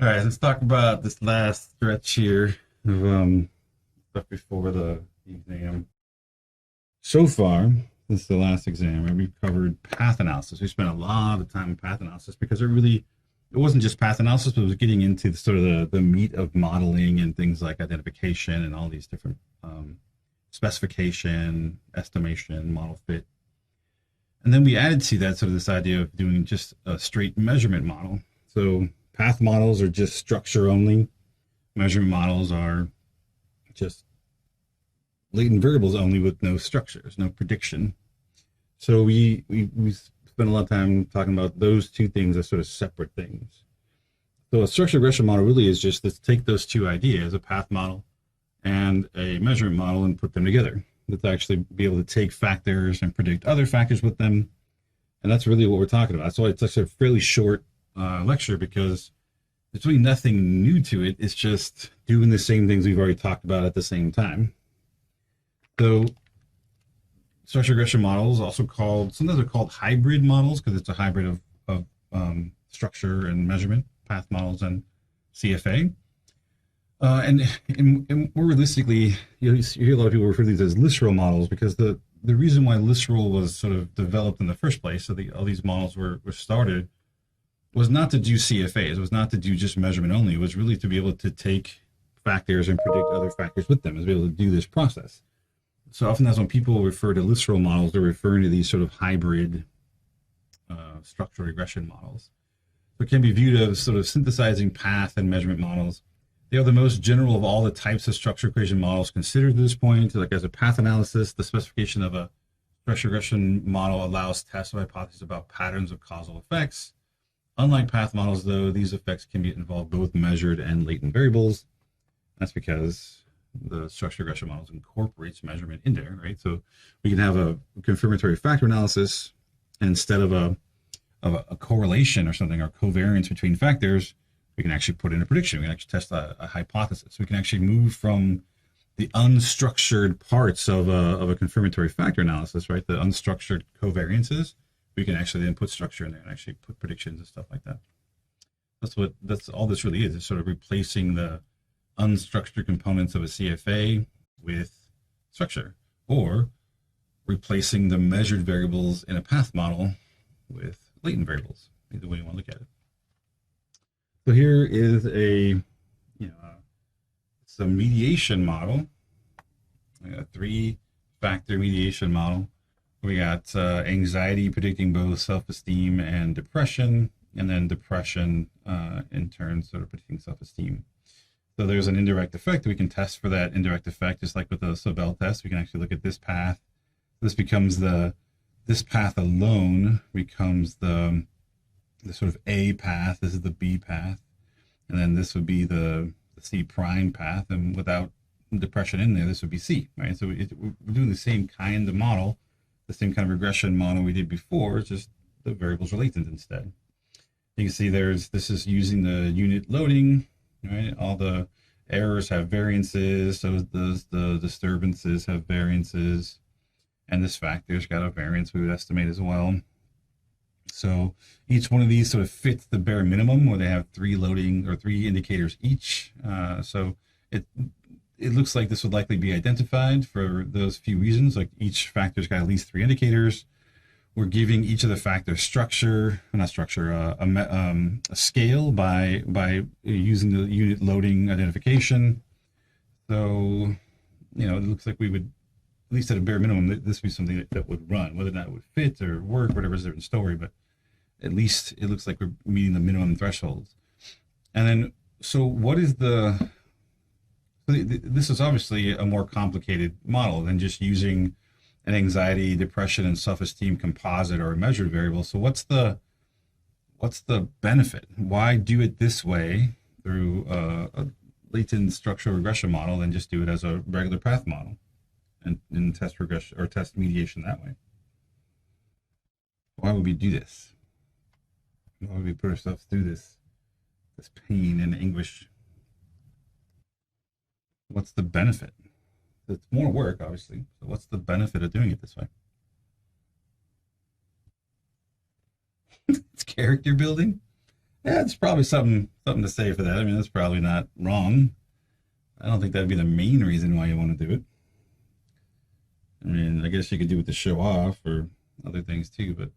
All right, let's talk about this last stretch here of stuff before the exam. So far, this is the last exam, right? We've covered path analysis. We spent a lot of time on path analysis because it wasn't just path analysis, but it was getting into the meat of modeling and things like identification and all these different specification, estimation, model fit. And then we added to that sort of this idea of doing just a straight measurement model. So path models are just structure only. Measurement models are just latent variables only with no structures, no prediction. So we spent a lot of time talking about those two things as sort of separate things. So a structured regression model really is just let's take those two ideas, a path model and a measurement model, and put them together. Let's actually be able to take factors and predict other factors with them. And that's really what we're talking about. So it's actually a fairly short lecture because there's really nothing new to it. It's just doing the same things we've already talked about at the same time. So structured regression models, also called, sometimes they're called hybrid models because it's a hybrid of structure and measurement, path models and CFA. And more realistically, you hear a lot of people refer to these as list row models because the reason why list row was sort of developed in the first place, so all these models were started, was not to do CFAs, it was not to do just measurement only, it was really to be able to take factors and predict other factors with them, to be able to do this process. So oftentimes when people refer to list row models, they're referring to these sort of hybrid structural regression models. So it can be viewed as sort of synthesizing path and measurement models. They are the most general of all the types of structure equation models considered at this point. Like as a path analysis, the specification of a structure regression model allows tests of hypotheses about patterns of causal effects. Unlike path models, though, these effects can involve both measured and latent variables. That's because the structure regression models incorporates measurement in there, right? So we can have a confirmatory factor analysis instead of a correlation or something, or covariance between factors. We can actually put in a prediction. We can actually test a hypothesis. We can actually move from the unstructured parts of a confirmatory factor analysis, right? The unstructured covariances. We can actually then put structure in there and actually put predictions and stuff like that. That's all this really is. It's sort of replacing the unstructured components of a CFA with structure, or replacing the measured variables in a path model with latent variables, either way you want to look at it. So here is it's a mediation model, a 3-factor mediation model. We got anxiety predicting both self-esteem and depression, and then depression in turn sort of predicting self-esteem. So there's an indirect effect. We can test for that indirect effect, just like with the Sobel test. We can actually look at this path. This becomes this path alone becomes the sort of A path. This is the B path. And then this would be the C prime path. And without depression in there, this would be C, right? So we're doing the same kind of model, the same kind of regression model we did before, it's just the variables are latent instead. You can see this is using the unit loading, right? All the errors have variances, so the disturbances have variances, and this factor's got a variance we would estimate as well. So each one of these sort of fits the bare minimum where they have 3 loading or 3 indicators each. So it looks like this would likely be identified for those few reasons. Like each factor's got at least 3 indicators. We're giving each of the factors structure, not structure, a scale by using the unit loading identification. So, it looks like we would, at least at a bare minimum, this would be something that would run. Whether or not it would fit or work, whatever, is a different story, but at least it looks like we're meeting the minimum thresholds. And then, so what is this is obviously a more complicated model than just using an anxiety, depression, and self-esteem composite or a measured variable. So what's the benefit? Why do it this way through a latent structural regression model than just do it as a regular path model and test regression or test mediation that way? Why would we do this? Why would we put ourselves through this pain and anguish? What's the benefit? It's more work, obviously. So what's the benefit of doing it this way? It's character building. Yeah, it's probably something to say for that. I mean, that's probably not wrong. I don't think that'd be the main reason why you want to do it. I mean, I guess you could do it to show off or other things too, but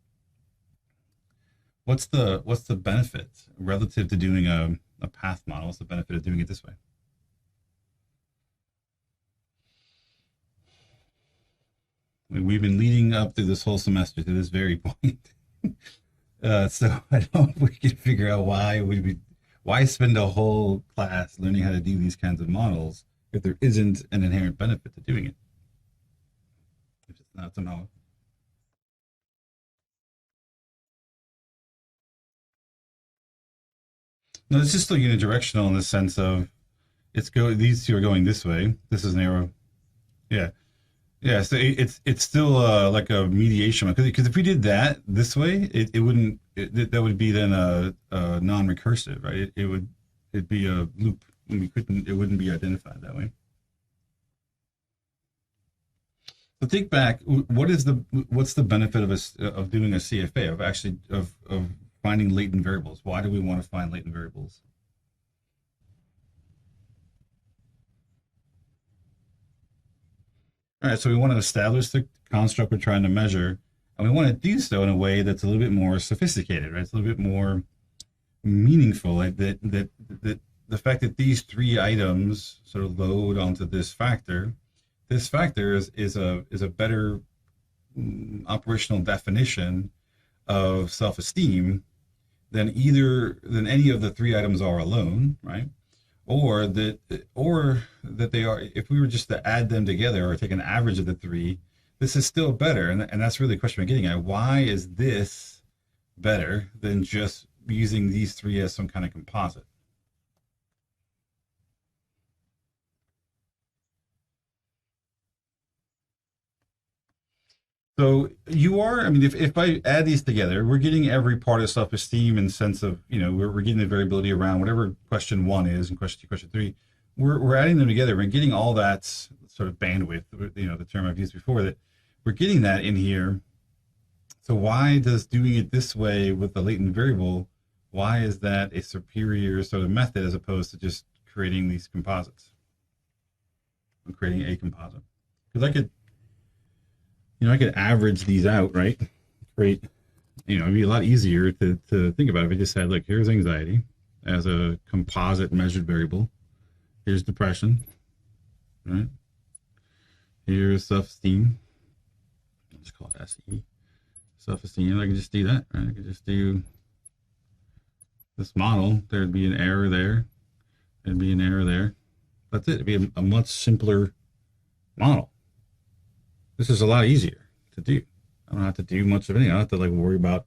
what's the benefit relative to doing a path model? What's the benefit of doing it this way? I mean, we've been leading up through this whole semester to this very point. So I don't know if we can figure out why spend a whole class learning how to do these kinds of models if there isn't an inherent benefit to doing it. If it's not somehow. No, it's just still unidirectional in the sense of these two are going this way. This is an arrow. Yeah. Yeah, so it's still like a mediation because if we did that this way, it wouldn't that would be then a non-recursive, right? It'd be a loop, and it wouldn't be identified that way. So think back, what's the benefit of doing a CFA of actually of finding latent variables? Why do we want to find latent variables? All right, so we want to establish the construct we're trying to measure, and we want to do so in a way that's a little bit more sophisticated, right? It's a little bit more meaningful. Like that the fact that these three items sort of load onto this factor. This factor is a better operational definition of self-esteem than any of the three items are alone, right? or that they are, if we were just to add them together or take an average of the three, this is still better. And that's really the question we're getting at. Why is this better than just using these three as some kind of composite? So I mean, if I add these together, we're getting every part of self-esteem in sense of, we're getting the variability around whatever question one is and question two, question three. We're adding them together. We're getting all that sort of bandwidth, the term I've used before, that we're getting that in here. So why does doing it this way with the latent variable, why is that a superior sort of method as opposed to just creating these composites? I'm creating a composite. Because I could average these out, right? Create, it'd be a lot easier to think about if I just said, look, here's anxiety as a composite measured variable. Here's depression, right? Here's self-esteem. I'll just call it SE. Self-esteem. I can just do that, right? I could just do this model. There'd be an error there. There'd be an error there. That's it. It'd be a much simpler model. This is a lot easier to do. I don't have to do much of anything. I don't have to worry about,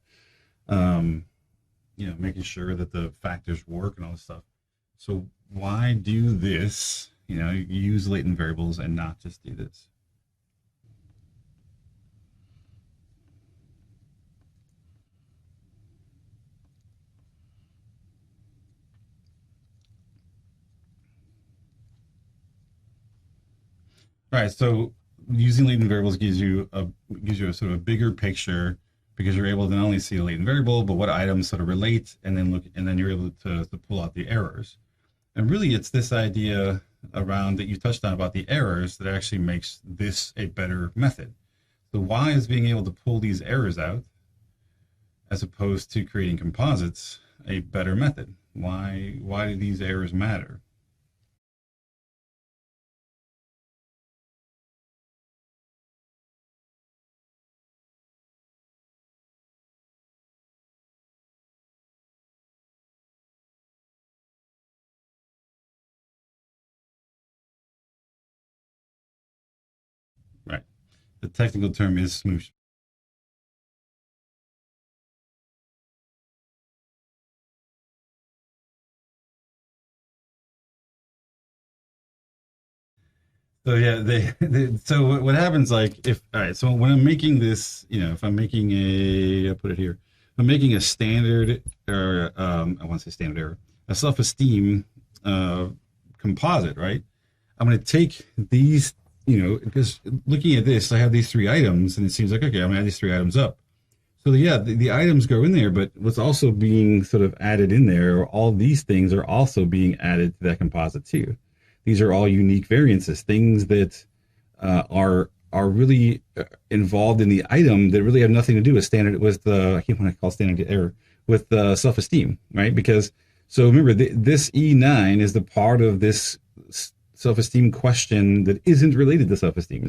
making sure that the factors work and all this stuff. So why do this? Use latent variables and not just do this. All right. So using latent variables gives you a sort of a bigger picture because you're able to not only see a latent variable, but what items sort of relate, and then you're able to pull out the errors. And really, it's this idea around that you touched on about the errors that actually makes this a better method. So why is being able to pull these errors out, as opposed to creating composites, a better method? Why do these errors matter? Right. The technical term is smoosh. So yeah, so what happens, if all right, so when I'm making this, if I'm making I'll put it here, I'm making a standard, or I want to say standard error, a self-esteem composite, right? I'm going to take these, because looking at this, I have these three items, and it seems like, okay, I'm going to add these three items up. So yeah, the items go in there, but what's also being sort of added in there, all these things are also being added to that composite too. These are all unique variances, things that are really involved in the item that really have nothing to do with standard with the I can't want to call standard error with self-esteem, right? Because so remember this E9 is the part of this self-esteem question that isn't related to self-esteem.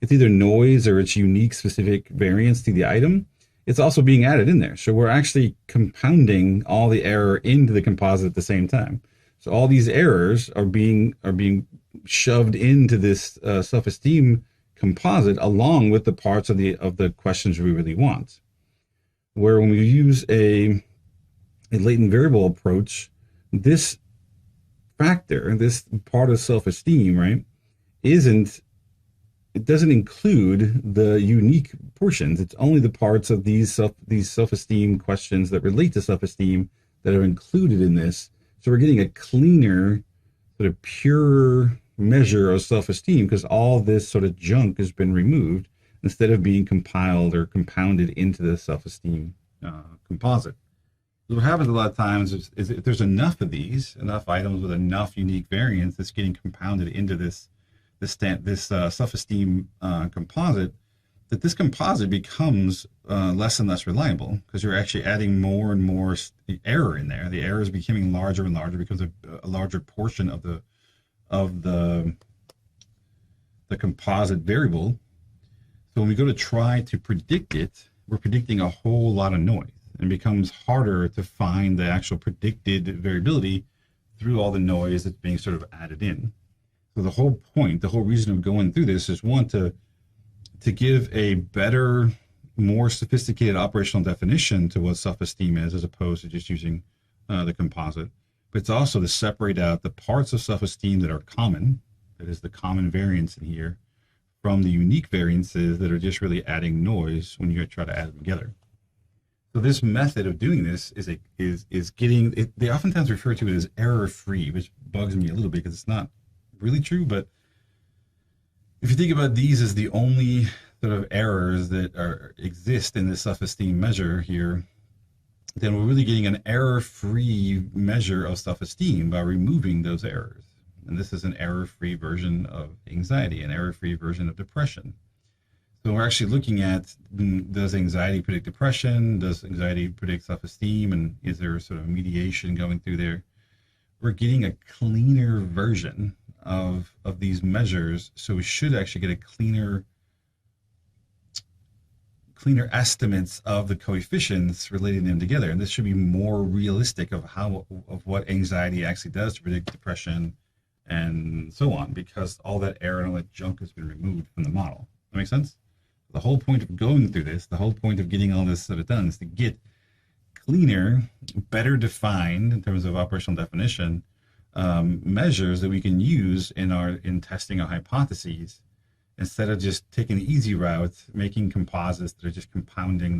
It's either noise or it's unique specific variance to the item. It's also being added in there. So we're actually compounding all the error into the composite at the same time. So all these errors are being shoved into this self-esteem composite along with the parts of the questions we really want. Where when we use a latent variable approach, this factor, this part of self-esteem, right, it doesn't include the unique portions. It's only the parts of these self-esteem questions that relate to self-esteem that are included in this. So we're getting a cleaner, sort of purer measure of self-esteem because all this sort of junk has been removed instead of being compiled or compounded into the self-esteem composite. So what happens a lot of times is if there's enough of these, enough items with enough unique variants that's getting compounded into this self-esteem composite, that this composite becomes less and less reliable because you're actually adding more and more error in there. The error is becoming larger and larger because a larger portion of the composite variable. So when we go to try to predict it, we're predicting a whole lot of noise. It becomes harder to find the actual predicted variability through all the noise that's being sort of added in. So the whole point, the whole reason of going through this is one, to give a better, more sophisticated operational definition to what self-esteem is as opposed to just using the composite. But it's also to separate out the parts of self-esteem that are common, that is the common variance in here, from the unique variances that are just really adding noise when you try to add them together. So this method of doing this is getting it. They oftentimes refer to it as error-free, which bugs me a little bit because it's not really true. But if you think about these as the only sort of errors that exist in this self-esteem measure here, then we're really getting an error-free measure of self-esteem by removing those errors. And this is an error-free version of anxiety, an error-free version of depression. So we're actually looking at, does anxiety predict depression? Does anxiety predict self-esteem? And is there sort of mediation going through there? We're getting a cleaner version of these measures. So we should actually get a cleaner estimates of the coefficients relating them together. And this should be more realistic of what anxiety actually does to predict depression and so on, because all that error and all that junk has been removed from the model. That makes sense? The whole point of going through this, the whole point of getting all this sort of done is to get cleaner, better defined in terms of operational definition measures that we can use in testing our hypotheses, instead of just taking the easy route, making composites that are just compounding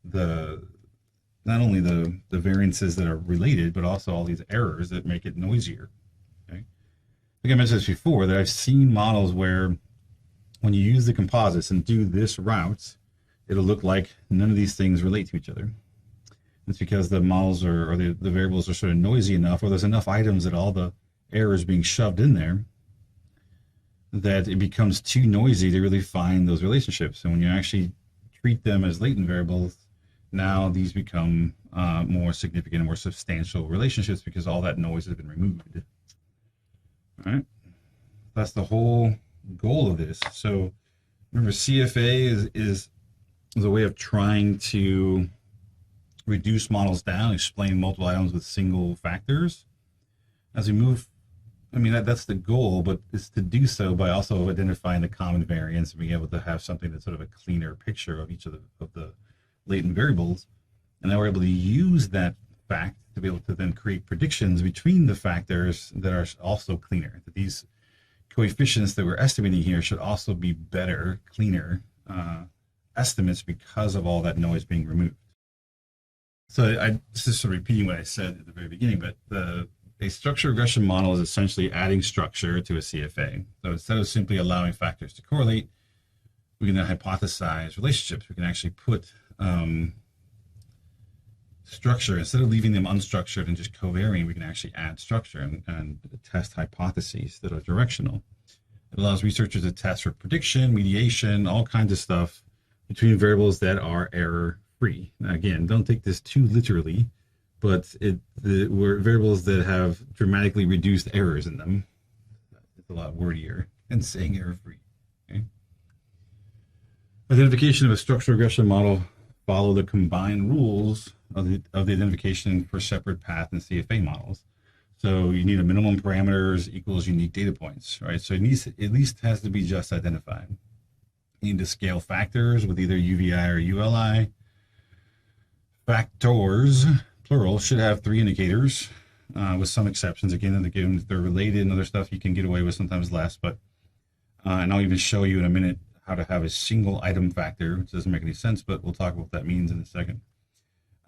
the not only the variances that are related, but also all these errors that make it noisier. Okay, like I mentioned this before, that I've seen models where when you use the composites and do this route, it'll look like none of these things relate to each other. It's because the models or the variables are sort of noisy enough, or there's enough items that all the errors being shoved in there that it becomes too noisy to really find those relationships. And when you actually treat them as latent variables, now these become more significant and more substantial relationships because all that noise has been removed. All right, that's the whole goal of this. So remember, CFA is a way of trying to reduce models down, explain multiple items with single factors. As we move, I mean, that's the goal, but it's to do so by also identifying the common variance and being able to have something that's sort of a cleaner picture of each of the latent variables. And now we're able to use that fact to be able to then create predictions between the factors that are also cleaner. That these coefficients that we're estimating here should also be better, cleaner estimates because of all that noise being removed. So this is sort of repeating what I said at the very beginning, but a structure regression model is essentially adding structure to a CFA. So instead of simply allowing factors to correlate, we can then hypothesize relationships. We can actually put structure, instead of leaving them unstructured and just covariant, we can actually add structure and test hypotheses that are directional. It allows researchers to test for prediction, mediation, all kinds of stuff between variables that are error-free. Now, again, don't take this too literally, but we're variables that have dramatically reduced errors in them. It's a lot wordier than saying error-free. Okay? Identification of a structural regression model follow the combined rules of the identification for separate path and CFA models. So you need a minimum parameters equals unique data points, right? So it needs, at least has to be just identified. You need to scale factors with either UVI or ULI. Factors, plural, should have 3 indicators with some exceptions. Again, if they're related and other stuff, you can get away with sometimes less. But and I'll even show you in a minute how to have a single item factor, which doesn't make any sense, but we'll talk about what that means in a second.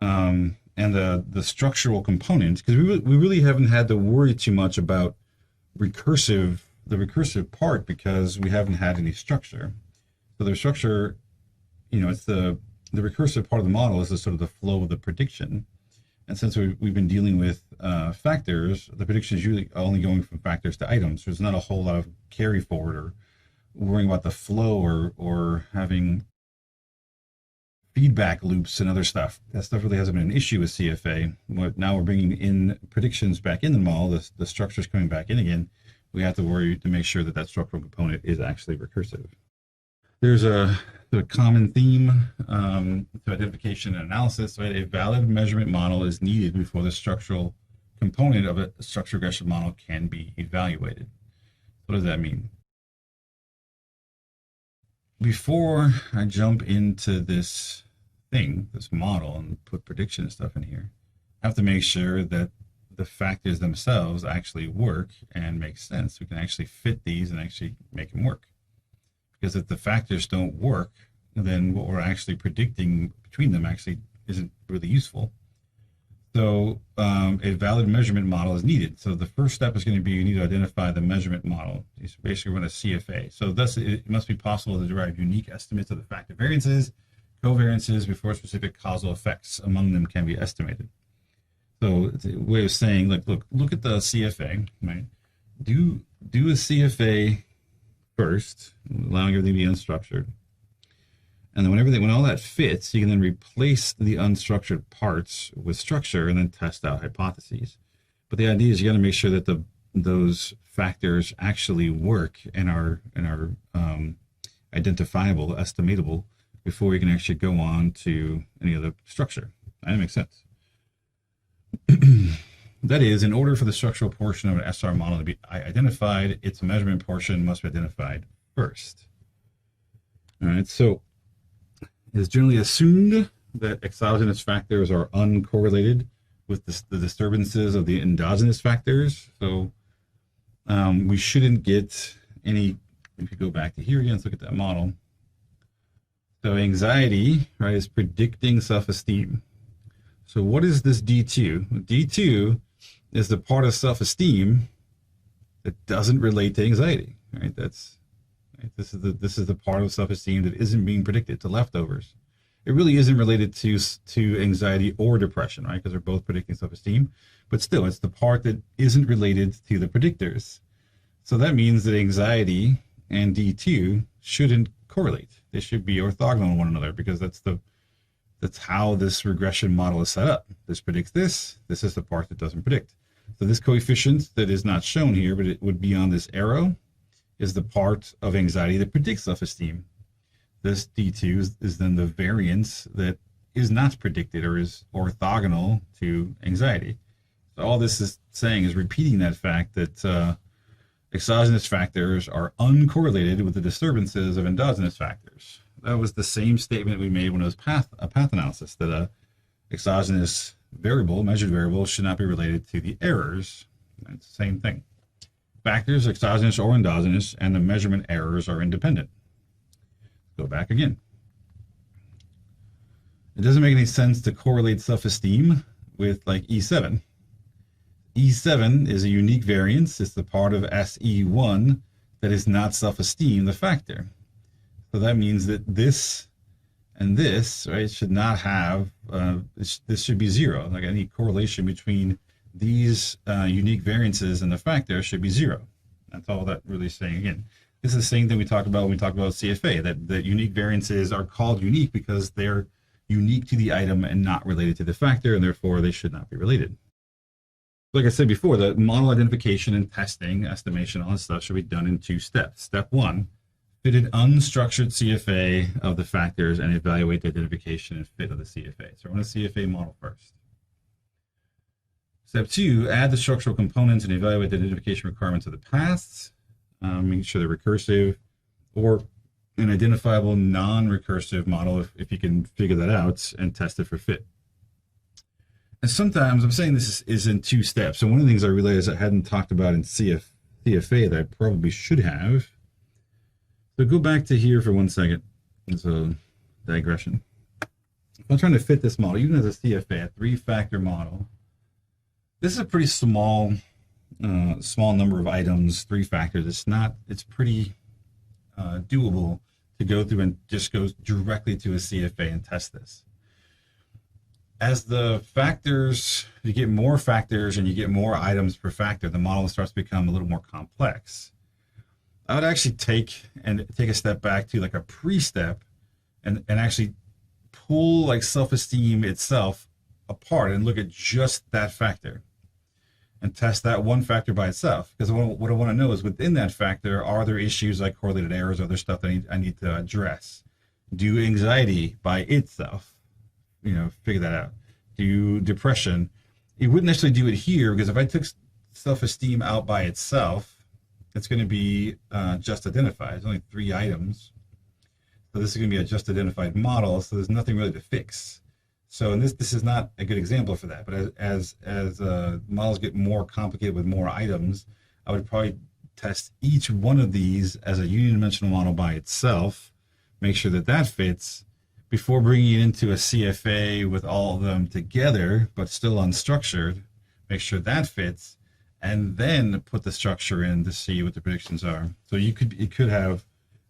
And the structural components, because we really haven't had to worry too much about the recursive part, because we haven't had any structure. So the structure, it's the recursive part of the model is the sort of the flow of the prediction. And since we've been dealing with factors, the prediction is usually only going from factors to items. There's not a whole lot of carry forward or worrying about the flow or having feedback loops and other stuff. That stuff really hasn't been an issue with CFA. Now we're bringing in predictions back in the model. The structure's coming back in again. We have to worry to make sure that that structural component is actually recursive. There's a common theme to identification and analysis, right? A valid measurement model is needed before the structural component of a structural regression model can be evaluated. What does that mean? Before I jump into this model, and put prediction and stuff in here, I have to make sure that the factors themselves actually work and make sense. We can actually fit these and actually make them work. Because if the factors don't work, then what we're actually predicting between them actually isn't really useful. So a valid measurement model is needed. So the first step is going to be you need to identify the measurement model. It's basically run a CFA. So thus it must be possible to derive unique estimates of the factor variances, covariances before specific causal effects among them can be estimated. So it's a way of saying, like, look at the CFA, right? Do a CFA first, allowing everything to be unstructured. And then when all that fits, you can then replace the unstructured parts with structure and then test out hypotheses. But the idea is you got to make sure that those factors actually work and are identifiable, estimatable, before we can actually go on to any other structure. That makes sense. That is, in order for the structural portion of an SR model to be identified, its measurement portion must be identified first. All right, so it's generally assumed that exogenous factors are uncorrelated with the disturbances of the endogenous factors. So we shouldn't get any, if you go back to here again, let's look at that model. So anxiety, right, is predicting self-esteem. So what is this D2? D2 is the part of self-esteem that doesn't relate to anxiety, right? This is the part of self-esteem that isn't being predicted, to leftovers. It really isn't related to anxiety or depression, right? Because they're both predicting self-esteem, but still, it's the part that isn't related to the predictors. So that means that anxiety and D2 shouldn't correlate. They should be orthogonal to one another, because that's how this regression model is set up. This predicts this. This is the part that doesn't predict. So this coefficient that is not shown here, but it would be on this arrow, is the part of anxiety that predicts self-esteem. This D2 is then the variance that is not predicted or is orthogonal to anxiety. So all this is saying is repeating that fact that exogenous factors are uncorrelated with the disturbances of endogenous factors. That was the same statement we made when it was a path analysis, that a exogenous variable, measured variable, should not be related to the errors. It's the same thing. Factors, exogenous or endogenous, and the measurement errors are independent. Go back again. It doesn't make any sense to correlate self-esteem with like E7. E7 is a unique variance. It's the part of SE1 that is not self-esteem, the factor. So that means that this And this, right, should not have, this should be 0. Like any correlation between these unique variances and the factor should be 0. That's all that really is saying. Again, this is the same thing we talked about when we talked about CFA, that unique variances are called unique because they're unique to the item and not related to the factor, and therefore they should not be related. Like I said before, the model identification and testing, estimation, all this stuff should be done in 2 steps. Step 1, fit an unstructured CFA of the factors and evaluate the identification and fit of the CFA. So run a CFA model first. Step 2, add the structural components and evaluate the identification requirements of the paths, making sure they're recursive, or an identifiable non-recursive model if you can figure that out, and test it for fit. And sometimes I'm saying this is in 2 steps. So one of the things I realized I hadn't talked about in CFA that I probably should have. So go back to here for 1 second. It's a digression. If I'm trying to fit this model, even as a CFA, a 3-factor model, this is a pretty small number of items, 3 factors. It's pretty doable to go through and just go directly to a CFA and test this. As the factors, you get more factors and you get more items per factor, the model starts to become a little more complex. I would actually take a step back to like a pre-step and actually pull like self-esteem itself apart and look at just that factor and test that one factor by itself. Because what I want to know is within that factor, are there issues like correlated errors, other stuff that I need to address? Do anxiety by itself, figure that out. Do depression. You wouldn't necessarily do it here because if I took self-esteem out by itself, it's going to be just identified. It's only 3 items. So this is going to be a just identified model, so there's nothing really to fix. So this is not a good example for that. But as models get more complicated with more items, I would probably test each one of these as a unidimensional model by itself, make sure that fits, before bringing it into a CFA with all of them together, but still unstructured, make sure that fits, and then put the structure in to see what the predictions are. So it could have,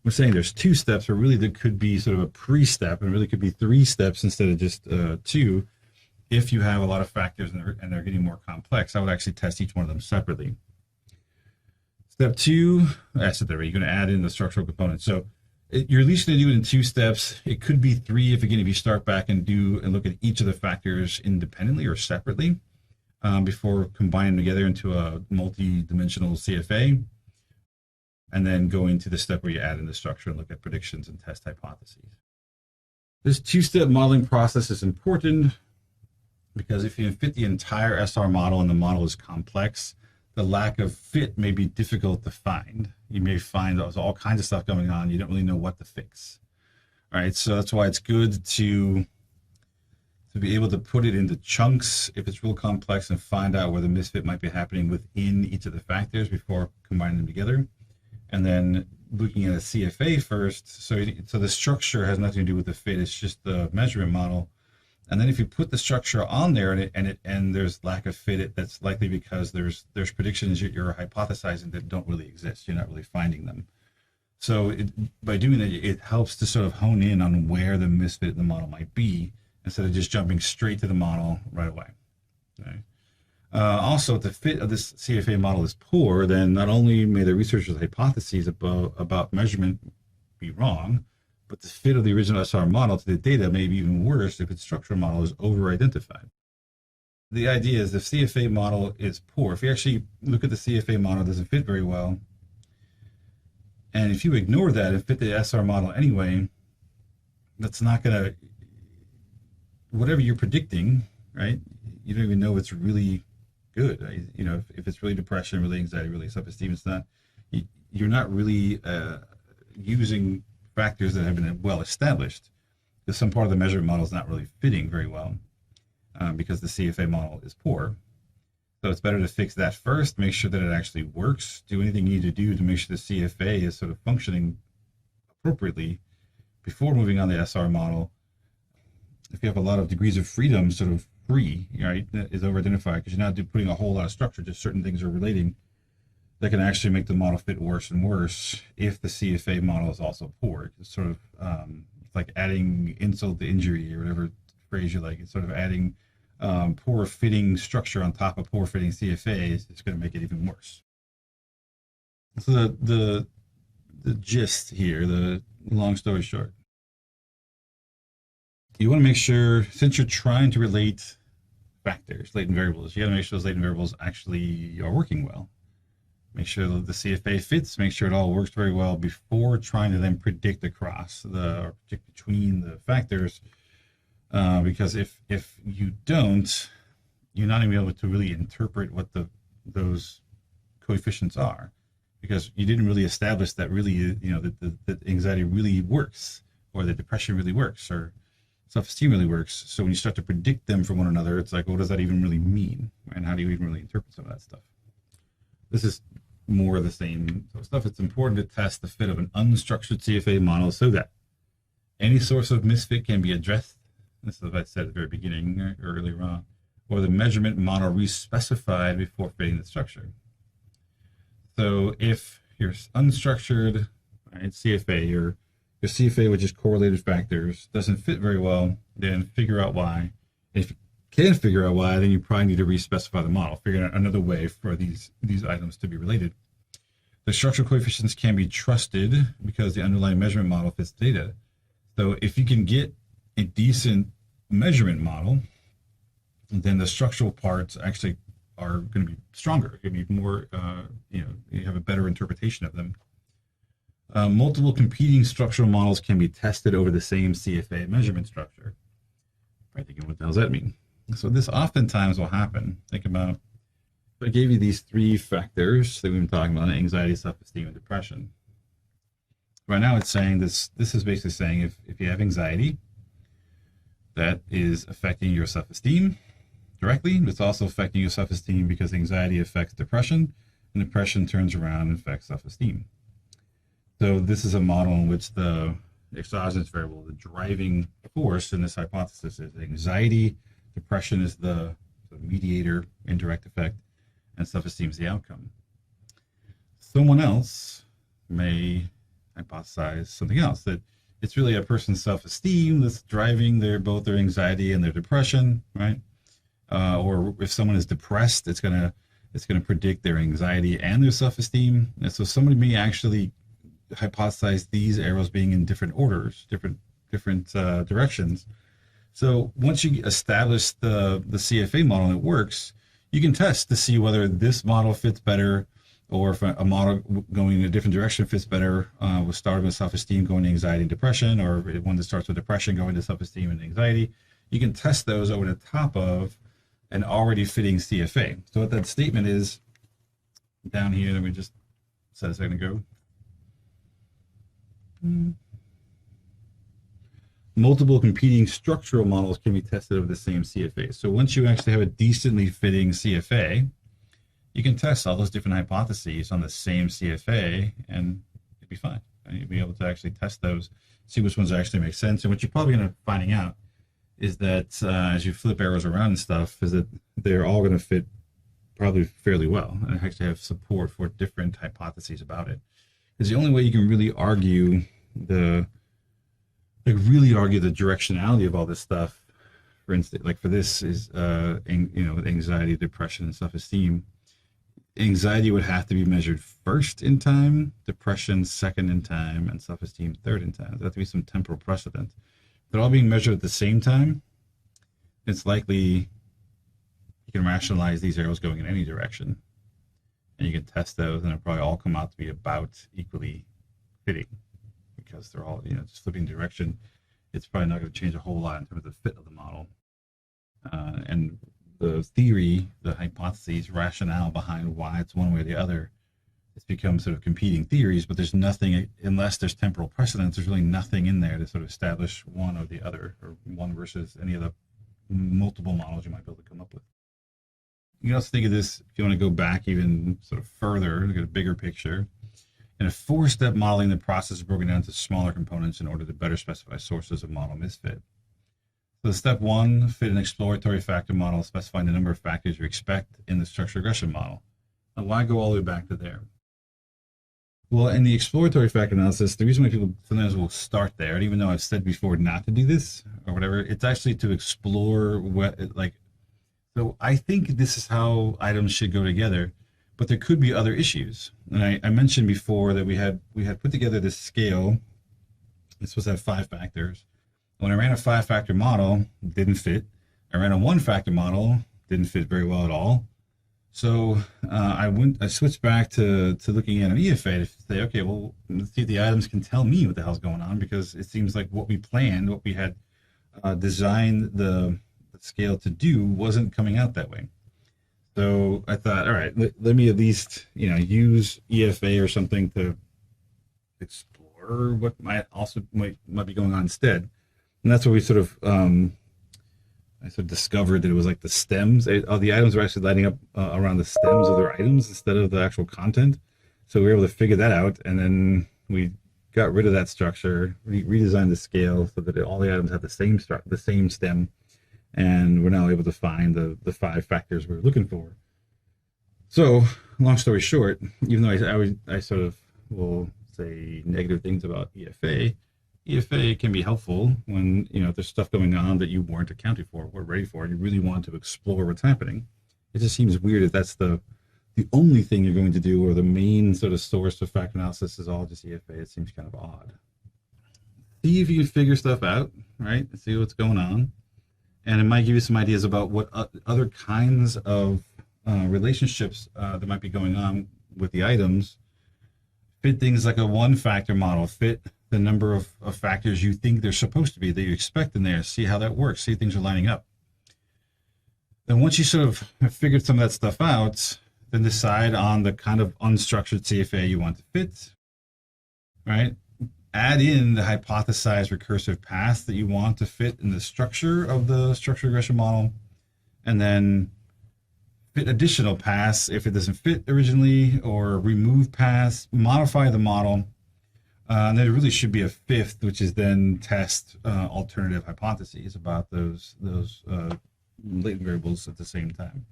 we're saying there's 2 steps, but really there could be sort of a pre-step, and really could be 3 steps instead of just 2. If you have a lot of factors and they're getting more complex, I would actually test each one of them separately. Step 2, you're going to add in the structural components. So you're at least going to do it in 2 steps. It could be 3 if you start back and look at each of the factors independently or separately before combining them together into a multi-dimensional CFA, and then go into the step where you add in the structure and look at predictions and test hypotheses. This 2-step modeling process is important because if you fit the entire SR model and the model is complex, the lack of fit may be difficult to find. You may find there's all kinds of stuff going on. You don't really know what to fix. All right, so that's why it's good to be able to put it into chunks if it's real complex and find out where the misfit might be happening within each of the factors before combining them together. And then looking at a CFA first, so the structure has nothing to do with the fit, it's just the measurement model. And then if you put the structure on there and there's lack of fit, that's likely because there's predictions you're hypothesizing that don't really exist. You're not really finding them. So by doing that, it helps to sort of hone in on where the misfit in the model might be instead of just jumping straight to the model right away. Okay. Also, if the fit of this CFA model is poor, then not only may the researcher's hypotheses about measurement be wrong, but the fit of the original SR model to the data may be even worse if its structural model is over-identified. The idea is the CFA model is poor. If you actually look at the CFA model, it doesn't fit very well. And if you ignore that and fit the SR model anyway, that's not going to, whatever you're predicting, right? You don't even know it's really good. Right? If it's really depression, really anxiety, really self-esteem, it's not, you're not really using factors that have been well established, because some part of the measurement model is not really fitting very well because the CFA model is poor. So it's better to fix that first, make sure that it actually works, do anything you need to do to make sure the CFA is sort of functioning appropriately before moving on the SR model. If you have a lot of degrees of freedom, sort of free, right, that is over-identified because you're not putting a whole lot of structure, just certain things are relating, that can actually make the model fit worse and worse if the CFA model is also poor. It's sort of it's like adding insult to injury or whatever phrase you like. It's sort of adding poor fitting structure on top of poor fitting CFAs. It's going to make it even worse. So the gist here, the long story short, you want to make sure, since you're trying to relate factors, latent variables, you got to make sure those latent variables actually are working well. Make sure that the CFA fits, make sure it all works very well before trying to then predict across or predict between the factors. Because if you don't, you're not going to be able to really interpret what those coefficients are, because you didn't really establish that really, that anxiety really works, or the depression really works, or self-esteem really works. So when you start to predict them from one another, it's like, what does that even really mean? And how do you even really interpret some of that stuff? This is more of the same stuff. It's important to test the fit of an unstructured CFA model so that any source of misfit can be addressed. This is what I said at the very beginning, earlier on, or the measurement model re-specified before fitting the structure. So if your unstructured CFA, your CFA, which is correlated factors, doesn't fit very well, then figure out why. If you can't figure out why, then you probably need to re-specify the model, figure out another way for these items to be related. The structural coefficients can be trusted because the underlying measurement model fits data. So if you can get a decent measurement model, then the structural parts actually are going to be stronger. Going to be more, you have a better interpretation of them. Multiple competing structural models can be tested over the same CFA measurement structure. Right, thinking, what the hell does that mean? So this oftentimes will happen. Think about, if I gave you these three factors that we've been talking about: anxiety, self-esteem, and depression. Right now it's saying this is basically saying if you have anxiety, that is affecting your self-esteem directly. It's also affecting your self-esteem because anxiety affects depression, and depression turns around and affects self-esteem. So this is a model in which the exogenous variable, the driving force in this hypothesis, is anxiety, depression is the mediator, indirect effect, and self-esteem is the outcome. Someone else may hypothesize something else, that it's really a person's self-esteem that's driving both their anxiety and their depression, right? Or if someone is depressed, it's gonna predict their anxiety and their self-esteem. And so somebody may actually hypothesize these arrows being in different orders, different directions. So once you establish the CFA model and it works, you can test to see whether this model fits better, or if a model going in a different direction fits better, with starting with self-esteem going to anxiety and depression, or one that starts with depression going to self-esteem and anxiety. You can test those over the top of an already fitting CFA. So what that statement is down here that we just said a second ago. Multiple competing structural models can be tested over the same CFA. So once you actually have a decently fitting CFA, you can test all those different hypotheses on the same CFA and it'd be fine. And you'll be able to actually test those, see which ones actually make sense. And what you're probably going to finding out is that as you flip arrows around and stuff, is that they're all going to fit probably fairly well and actually have support for different hypotheses about it. Because the only way you can really argue the directionality of all this stuff, for instance, like for this is anxiety, depression, and self-esteem. Anxiety would have to be measured first in time, depression second in time, and self-esteem third in time. There has to be some temporal precedent. If they're all being measured at the same time, it's likely you can rationalize these arrows going in any direction. And you can test those, and they'll probably all come out to be about equally fitting, because they're all, just flipping direction. It's probably not going to change a whole lot in terms of the fit of the model. And the theory, the hypotheses, rationale behind why it's one way or the other, it's become sort of competing theories, but there's nothing, unless there's temporal precedence, there's really nothing in there to sort of establish one or the other, or one versus any of the multiple models you might be able to come up with. You can also think of this, if you want to go back even sort of further, look at a bigger picture. In a four-step modeling, the process is broken down into smaller components in order to better specify sources of model misfit. So step one, fit an exploratory factor model, specifying the number of factors you expect in the structured regression model. Now, why go all the way back to there? Well, in the exploratory factor analysis, the reason why people sometimes will start there, and even though I've said before not to do this or whatever, it's actually to explore what, like, so I think this is how items should go together, but there could be other issues. And I mentioned before that we had put together this scale. It's supposed to have 5 factors. When I ran a 5-factor model, it didn't fit. I ran a 1-factor model, didn't fit very well at all. So I switched back to looking at an EFA to say, okay, well, let's see if the items can tell me what the hell's going on, because it seems like what we planned, what we had designed the scale to do, wasn't coming out that way. So I thought, all right, let me at least, use EFA or something to explore what might be going on instead. And that's what we sort of I sort of discovered that it was like the stems. The items were actually lighting up around the stems of their items instead of the actual content. So we were able to figure that out, and then we got rid of that structure, redesigned the scale so that all the items have the same stem, and we're now able to find the 5 factors we're looking for. So, long story short, even though I sort of will say negative things about EFA, EFA can be helpful when, there's stuff going on that you weren't accounting for or ready for, and you really want to explore what's happening. It just seems weird if that's the only thing you're going to do, or the main sort of source of factor analysis is all just EFA. It seems kind of odd. See if you can figure stuff out, right? See what's going on. And it might give you some ideas about what other kinds of relationships that might be going on with the items. Fit things like a 1-factor model, fit the number of factors you think they're supposed to be, that you expect in there, see how that works, see if things are lining up. Then once you sort of have figured some of that stuff out, then decide on the kind of unstructured CFA you want to fit, right? Add in the hypothesized recursive path that you want to fit in the structure of the structured regression model, and then fit additional paths if it doesn't fit originally, or remove paths, modify the model. And there really should be a 5th, which is then test alternative hypotheses about those latent variables at the same time.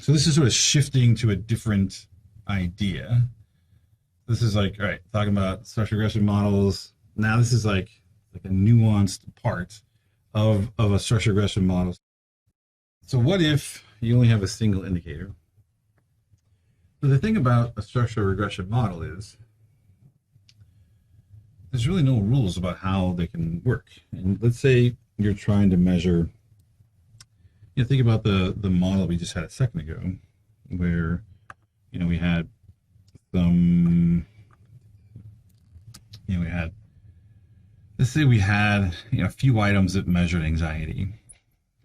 So this is sort of shifting to a different idea. This is like, all right, talking about structured regression models. Now this is like a nuanced part of a structured regression model. So what if you only have a single indicator? So the thing about a structured regression model is there's really no rules about how they can work. And let's say you're trying to measure, think about the model we just had a second ago, where, we had some, let's say we had, a few items that measured anxiety,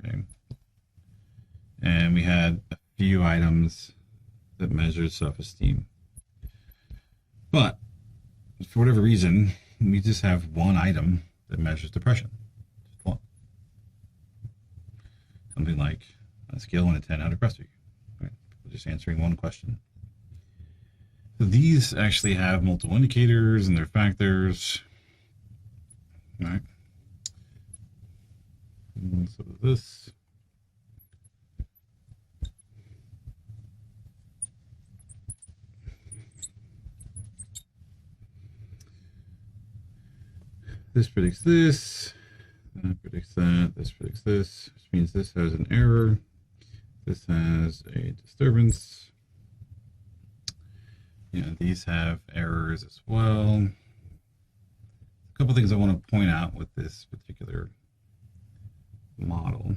okay? And we had a few items that measured self-esteem. But for whatever reason, we just have one item that measures depression. Just one. Something like, on a scale of 1 to 10, how depressed are you? Right? We're just answering one question. So these actually have multiple indicators and their factors. All right. And so this. This predicts this, that predicts that, this predicts this, which means this has an error, this has a disturbance. These have errors as well. A couple things I want to point out with this particular model.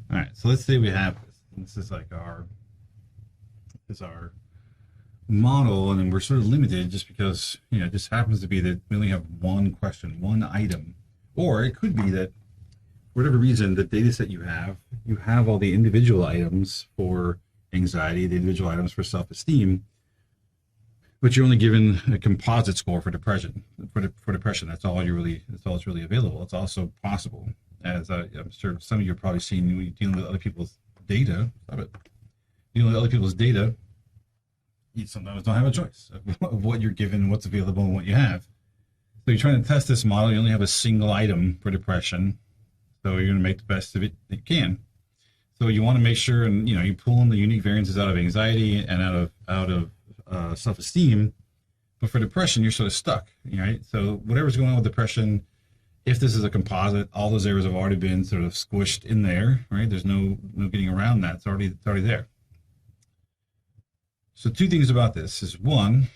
All right, so let's say we have this. This is like our model, and we're sort of limited just because it just happens to be that we only have one question, one item. Or it could be that for whatever reason, the data set you have all the individual items for anxiety, the individual items for self-esteem, but you're only given a composite score for depression. For depression, that's all that's really available. It's also possible, as I'm sure some of you have probably seen when you're dealing with other people's data. Dealing with other people's data, you sometimes don't have a choice of what you're given, what's available, and what you have. So you're trying to test this model. You only have a single item for depression, so you're going to make the best of it that you can. So you want to make sure, and you pull in the unique variances out of anxiety and out of self-esteem. But for depression, you're sort of stuck, right? So whatever's going on with depression, if this is a composite, all those errors have already been sort of squished in there, right? There's no getting around that. It's already there. So two things about this is, one,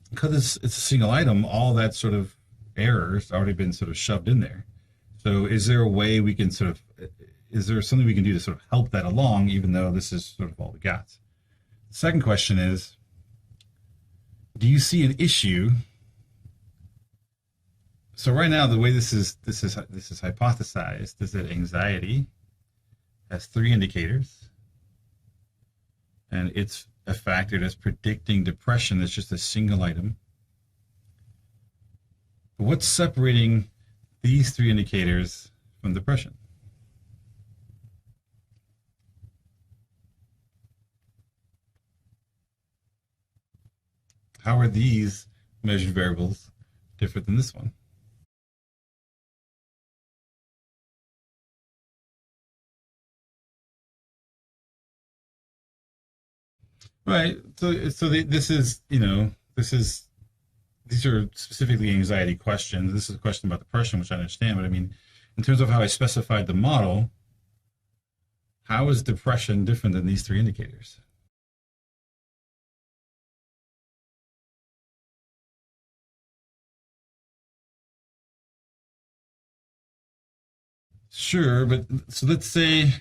because it's a single item, all that sort of errors already been sort of shoved in there. So is there a way we can is there something we can do to sort of help that along, even though this is sort of all we got? The second question is, do you see an issue? So right now, the way this is hypothesized is that anxiety has 3 indicators, and it's a factor that's predicting depression that's just a single item. But what's separating these 3 indicators from depression? How are these measured variables different than this one? Right. This is, these are specifically anxiety questions. This is a question about depression, which I understand. But I mean, in terms of how I specified the model, how is depression different than these 3 indicators? Sure, but so let's say,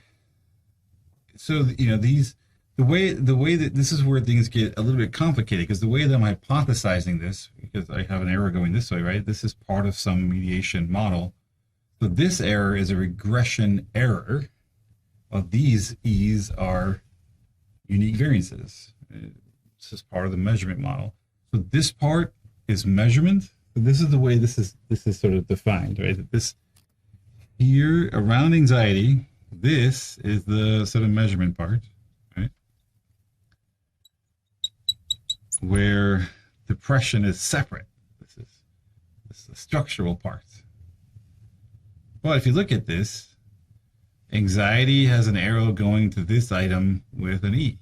the way that this is where things get a little bit complicated, because the way that I'm hypothesizing this, because I have an error going this way, right? This is part of some mediation model. So this error is a regression error, while these E's are unique variances. This is part of the measurement model. So this part is measurement. So this is the way this is sort of defined, right? That this here around anxiety, this is the sort of measurement part, right? Where depression is separate. This is the structural part. But if you look at this, anxiety has an arrow going to this item with an E.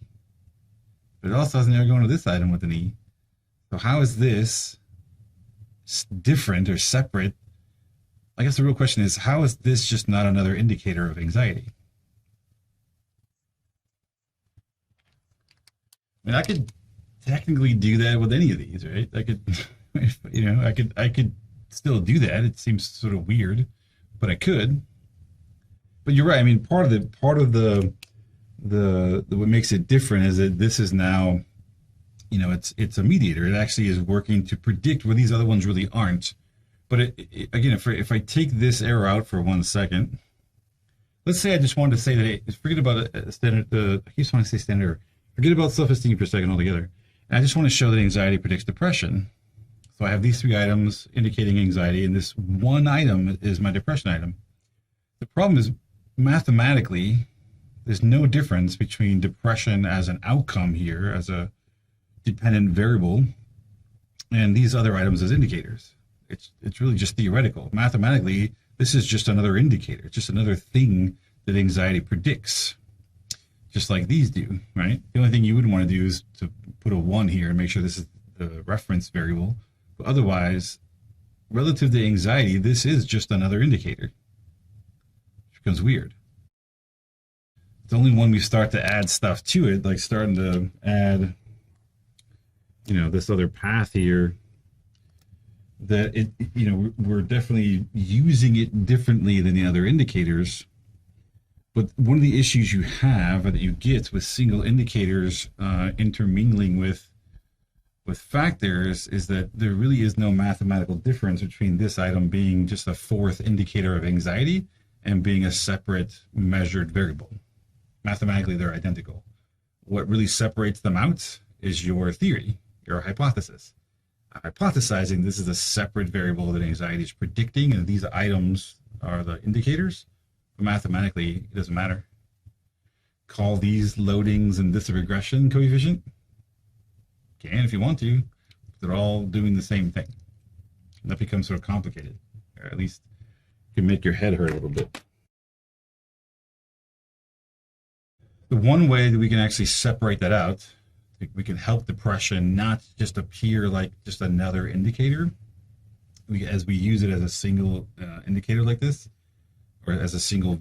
But it also has an arrow going to this item with an E. So how is this different or separate? I guess the real question is, how is this just not another indicator of anxiety? I mean, I could technically do that with any of these, right? I could, I could still do that. It seems sort of weird, but I could. But you're right. I mean, part of the what makes it different is that this is now, it's a mediator. It actually is working to predict where these other ones really aren't. But again, if I take this error out for 1 second, let's say I just wanted to say that, forget about a standard, I keep wanting to say standard error. Forget about self-esteem for a second altogether. And I just want to show that anxiety predicts depression. So I have these 3 items indicating anxiety, and this one item is my depression item. The problem is, mathematically, there's no difference between depression as an outcome here, as a dependent variable, and these other items as indicators. It's really just theoretical. Mathematically, this is just another indicator, just another thing that anxiety predicts, just like these do, right? The only thing you wouldn't want to do is to put a 1 here and make sure this is the reference variable. But otherwise, relative to anxiety, this is just another indicator, which becomes weird. It's only when we start to add stuff to it, like starting to add, this other path here, that we're definitely using it differently than the other indicators. But one of the issues you have, or that you get with single indicators intermingling with factors, is that there really is no mathematical difference between this item being just a 4th indicator of anxiety and being a separate measured variable. Mathematically, they're identical. What really separates them out is your theory, your hypothesis. Hypothesizing this is a separate variable that anxiety is predicting, and these items are the indicators. But mathematically, it doesn't matter. Call these loadings and this a regression coefficient. Can if you want to. They're all doing the same thing. And that becomes sort of complicated, or at least can make your head hurt a little bit. The one way that we can actually separate that out, we can help depression not just appear like just another indicator, as we use it as a single indicator like this, or as a single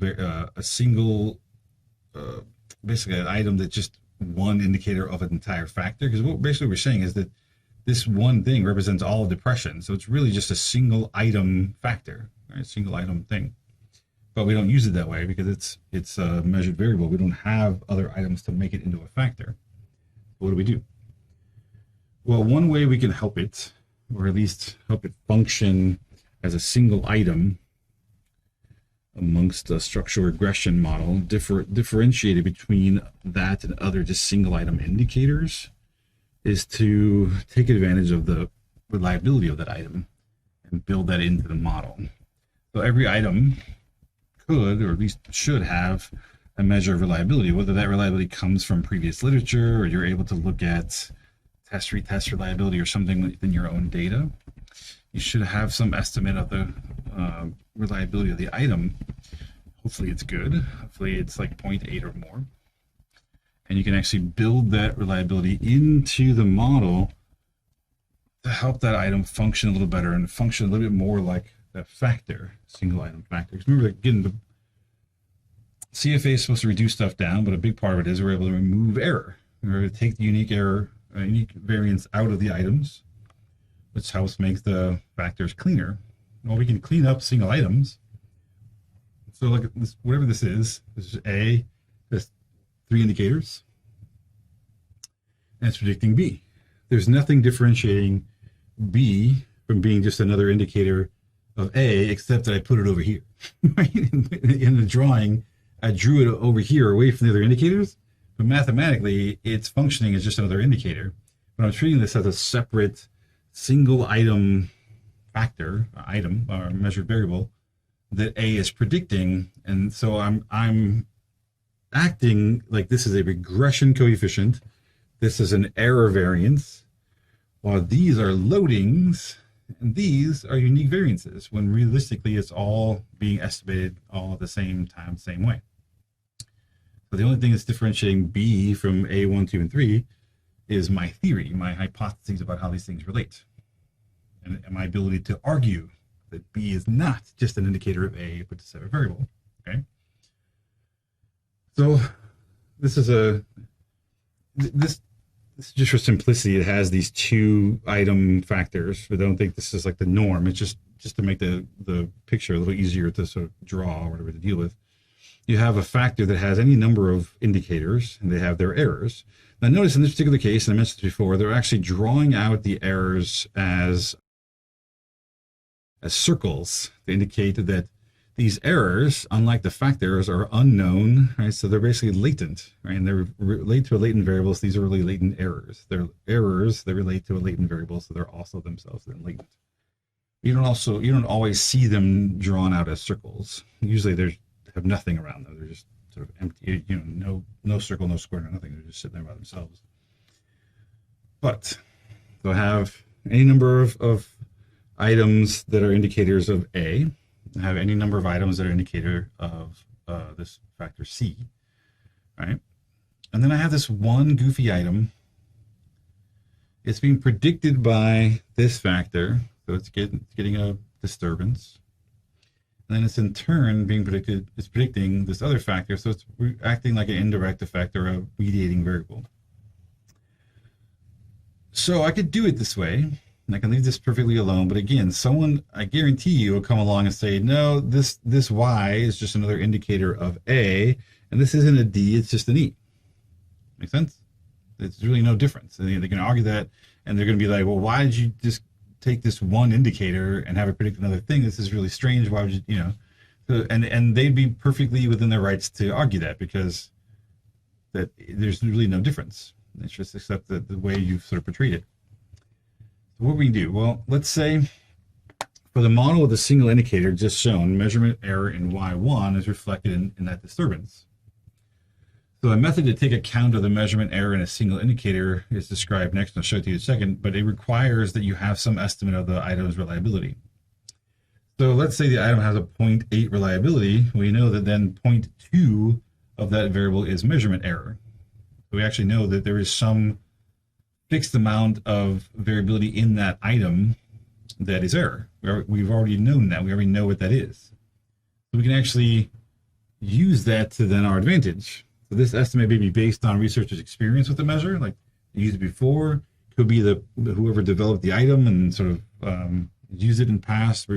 basically an item that's just one indicator of an entire factor. Because what basically we're saying is that this one thing represents all of depression, so it's really just a single item factor, right? A single item thing. But we don't use it that way because it's a measured variable. We don't have other items to make it into a factor. What do we do? Well, one way we can help it, or at least help it function as a single item amongst a structural regression model, differentiated between that and other just single item indicators, is to take advantage of the reliability of that item and build that into the model. So every item could, or at least should, have a measure of reliability, whether that reliability comes from previous literature or you're able to look at retest reliability or something within your own data. You should have some estimate of the reliability of the item. Hopefully it's good. Hopefully it's like 0.8 or more. And you can actually build that reliability into the model to help that item function a little better and function a little bit more like that factor, single item factor. Because remember, again, the CFA is supposed to reduce stuff down, but a big part of it is we're able to remove error. We're able to take the unique variance out of the items, which helps make the factors cleaner. Well, we can clean up single items. So look at this, whatever this is A, there's 3 indicators, and it's predicting B. There's nothing differentiating B from being just another indicator of A, except that I put it over here. Right? In the drawing, I drew it over here away from the other indicators, but mathematically, it's functioning as just another indicator. But I'm treating this as a separate single item factor, item, or measured variable that A is predicting. And so I'm acting like this is a regression coefficient. This is an error variance, while these are loadings, and these are unique variances, when realistically it's all being estimated all at the same time, same way. So the only thing that's differentiating B from A, 1, 2, and 3 is my theory, my hypotheses about how these things relate, and my ability to argue that B is not just an indicator of A, but a separate variable. Okay. So this is this just for simplicity, it has these 2 item factors, but I don't think this is like the norm. It's just to make the picture a little easier to sort of draw or whatever to deal with. You have a factor that has any number of indicators, and they have their errors. Now notice in this particular case, and I mentioned this before, they're actually drawing out the errors as circles to indicate that these errors, unlike the factors, are unknown, right? So they're basically latent, right? And they relate to a latent variable, so these are really latent errors. They're errors that relate to a latent variable, so they're also themselves then latent. You don't always see them drawn out as circles. Usually they have nothing around them. They're just sort of empty, no circle, no square, no nothing. They're just sitting there by themselves. But they'll have any number of items that are indicators of A, have any number of items that are indicator of this factor C, right? And then I have this one goofy item. It's being predicted by this factor, so it's getting a disturbance. And then it's in turn predicting this other factor, so it's acting like an indirect effect or a mediating variable. So I could do it this way, and I can leave this perfectly alone, but again, someone, I guarantee you, will come along and say, no, this Y is just another indicator of A, and this isn't a D, it's just an E. Make sense? It's really no difference. They can argue that, and they're going to be like, well, why did you just take this one indicator and have it predict another thing? This is really strange. Why would you, So, and they'd be perfectly within their rights to argue that, because that there's really no difference. It's just accept the way you've sort of portrayed it. So what we can do? Well, let's say for the model of the single indicator just shown, measurement error in Y1 is reflected in that disturbance. So a method to take account of the measurement error in a single indicator is described next, and I'll show it to you in a second, but it requires that you have some estimate of the item's reliability. So let's say the item has a 0.8 reliability. We know that then 0.2 of that variable is measurement error. So we actually know that there is some fixed amount of variability in that item that is error. We've already known that. We already know what that is. So we can actually use that to then our advantage. So this estimate may be based on researchers' experience with the measure, like they used it before. Could be the whoever developed the item and sort of used it in past,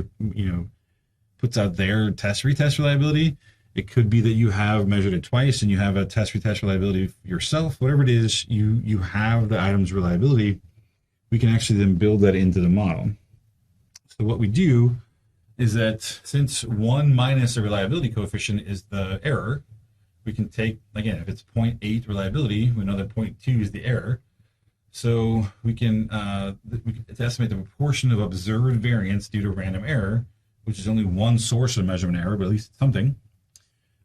puts out their retest reliability. It could be that you have measured it twice and you have a retest reliability yourself. Whatever it is, you have the item's reliability. We can actually then build that into the model. So what we do is that since 1 minus the reliability coefficient is the error, we can take, again, if it's 0.8 reliability, we know that 0.2 is the error. So we can estimate the proportion of observed variance due to random error, which is only one source of measurement error, but at least something.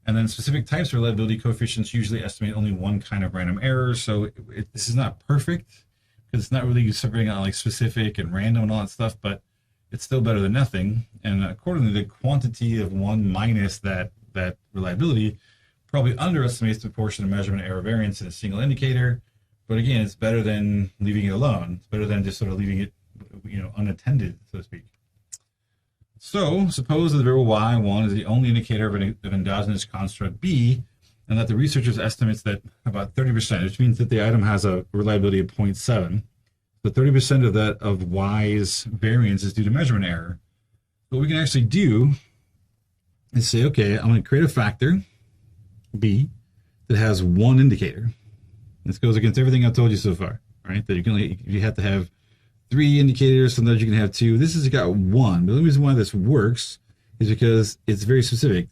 And then specific types of reliability coefficients usually estimate only one kind of random error. So this is not perfect because it's not really separating out like specific and random and all that stuff, but it's still better than nothing. And accordingly, the quantity of 1 minus that reliability probably underestimates the proportion of measurement error variance in a single indicator. But again, it's better than leaving it alone. It's better than just sort of leaving it, unattended, so to speak. So suppose that the variable y1 is the only indicator of an endogenous construct B, and that the researchers estimates that about 30%, which means that the item has a reliability of 0.7. So 30% of that of y's variance is due to measurement error. What we can actually do is say, okay, I'm going to create a factor B that has one indicator. This goes against everything I've told you so far, right? That you have to have 3 indicators, sometimes you can have 2. This has got 1, but the reason why this works is because it's very specific.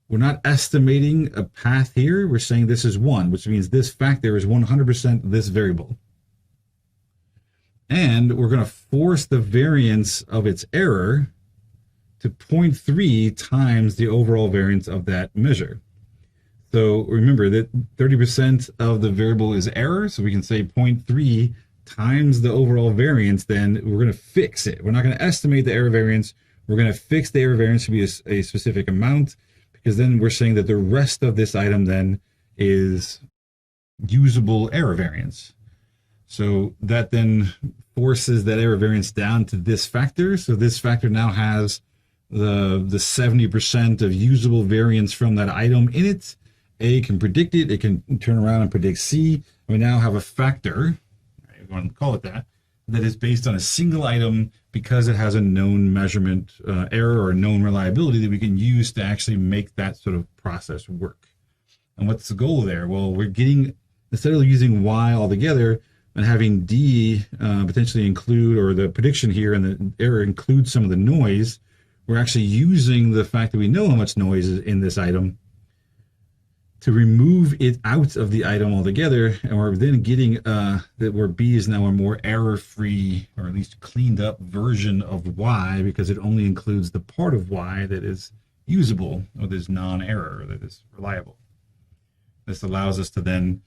We're not estimating a path here. We're saying this is 1, which means this factor is 100% this variable. And we're going to force the variance of its error to 0.3 times the overall variance of that measure. So remember that 30% of the variable is error, so we can say 0.3 times the overall variance, then we're going to fix it. We're not going to estimate the error variance. We're going to fix the error variance to be a specific amount, because then we're saying that the rest of this item then is usable error variance. So that then forces that error variance down to this factor. So this factor now has the 70% of usable variance from that item in it. A can predict it. It can turn around and predict C. We now have a factor, right, we want to call it that is based on a single item because it has a known measurement error or known reliability that we can use to actually make that sort of process work. And what's the goal there? Well, we're getting, instead of using Y altogether and having D potentially include, or the prediction here and the error includes some of the noise, we're actually using the fact that we know how much noise is in this item to remove it out of the item altogether, and we're then getting that where B is now a more error-free, or at least cleaned up version of Y, because it only includes the part of Y that is usable, or that is non-error, or that is reliable. This allows us to then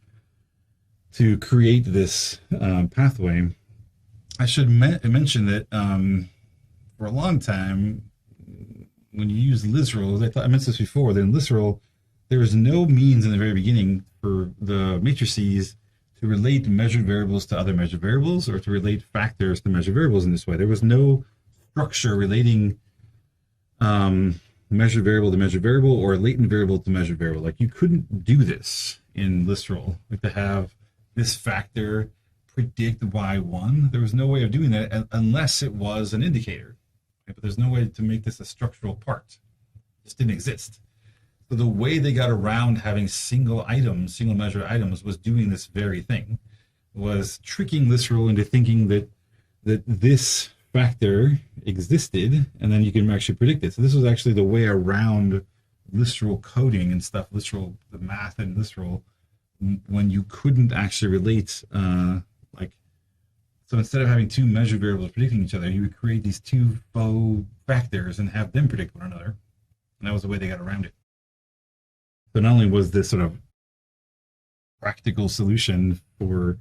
to create this pathway. I should mention that for a long time, when you use literal, I mentioned this before, that in literal, there was no means in the very beginning for the matrices to relate measured variables to other measured variables, or to relate factors to measured variables in this way. There was no structure relating measured variable to measured variable, or latent variable to measured variable. Like, you couldn't do this in literal, like to have this factor predict y1. There was no way of doing that unless it was an indicator. Okay? But there's no way to make this a structural part. It just didn't exist. So the way they got around having single measured items, was doing this very thing, was tricking literal into thinking that this factor existed, and then you can actually predict it. So this was actually the way around literal coding and stuff, the math and literal, when you couldn't actually relate, so instead of having 2 measured variables predicting each other, you would create these 2 faux factors and have them predict one another. And that was the way they got around it. So not only was this sort of practical solution for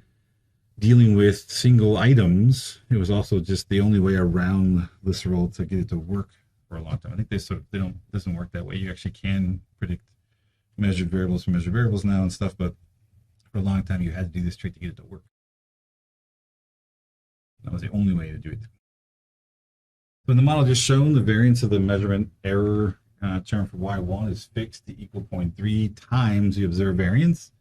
dealing with single items, it was also just the only way around this rule to get it to work for a long time. I think doesn't work that way. You actually can predict measured variables from measured variables now and stuff, but for a long time you had to do this trick to get it to work. That was the only way to do it. So in the model just shown, the variance of the measurement error term for y1 is fixed to equal 0.3 times the observed variance.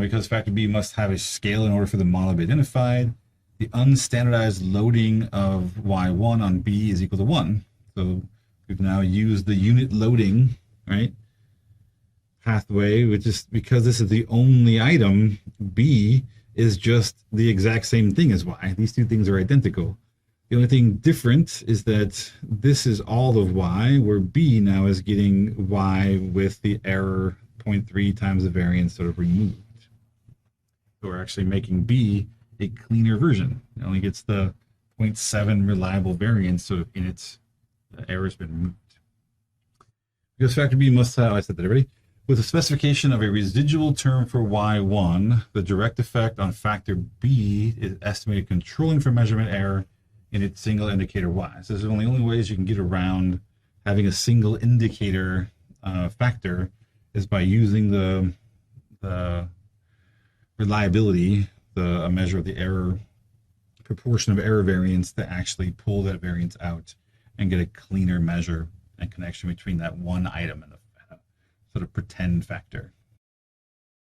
Because factor B must have a scale in order for the model to be identified, the unstandardized loading of y1 on B is equal to 1. So we've now used the unit loading, right, pathway, which is because this is the only item. B is just the exact same thing as y. These two things are identical. The only thing different is that this is all of y, where B now is getting y with the error 0.3 times the variance sort of removed. So we're actually making B a cleaner version. It only gets the 0.7 reliable variance sort of in its error's been removed. Because factor B must have, I said that already, with a specification of a residual term for y1, the direct effect on factor B is estimated controlling for measurement error in its single indicator y. So this is one of the only ways you can get around having a single indicator factor is by using the reliability, a measure of the error, proportion of error variance to actually pull that variance out and get a cleaner measure and connection between that one item and the sort of pretend factor.